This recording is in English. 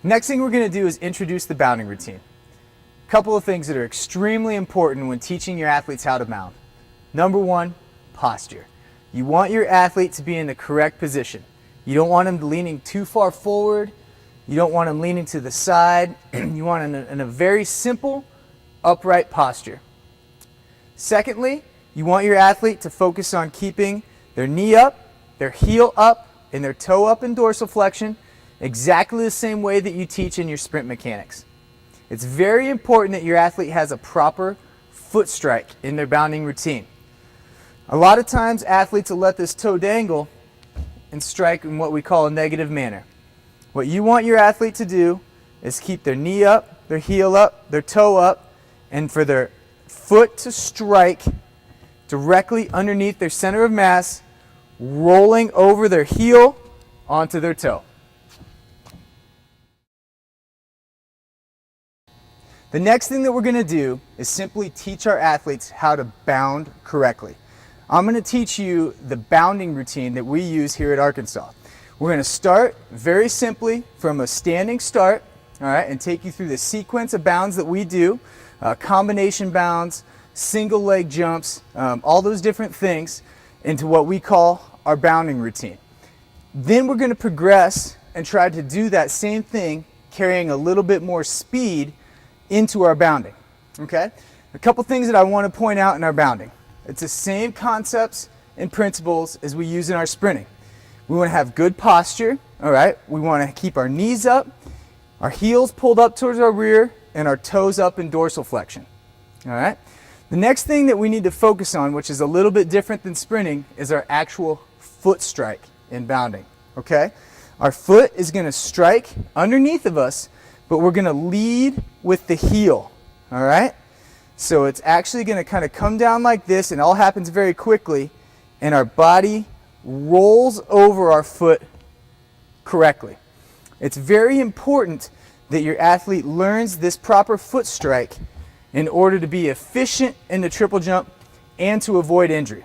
Next thing we're going to do is introduce the bounding routine. A couple of things that are extremely important when teaching your athletes how to bound. Number one, posture. You want your athlete to be in the correct position. You don't want them leaning too far forward. You don't want them leaning to the side. You want them in a very simple, upright posture. Secondly, you want your athlete to focus on keeping their knee up, their heel up, and their toe up in dorsiflexion, exactly the same way that you teach in your sprint mechanics. It's very important that your athlete has a proper foot strike in their bounding routine. A lot of times athletes will let this toe dangle and strike in what we call a negative manner. What you want your athlete to do is keep their knee up, their heel up, their toe up, and for their foot to strike directly underneath their center of mass, rolling over their heel onto their toe. The next thing that we're going to do is simply teach our athletes how to bound correctly. I'm going to teach you the bounding routine that we use here at Arkansas. We're going to start very simply from a standing start, all right, and take you through the sequence of bounds that we do, combination bounds, single leg jumps, all those different things into what we call our bounding routine. Then we're going to progress and try to do that same thing, carrying a little bit more speed into our bounding. Okay? A couple things that I want to point out in our bounding. It's the same concepts and principles as we use in our sprinting. We want to have good posture, all right? We want to keep our knees up, our heels pulled up towards our rear, and our toes up in dorsal flexion. All right? The next thing that we need to focus on, which is a little bit different than sprinting, is our actual foot strike in bounding. Okay? Our foot is going to strike underneath of us, but we're going to lead with the heel. All right? So it's actually going to kind of come down like this, and it all happens very quickly, and our body rolls over our foot correctly. It's very important that your athlete learns this proper foot strike in order to be efficient in the triple jump and to avoid injury.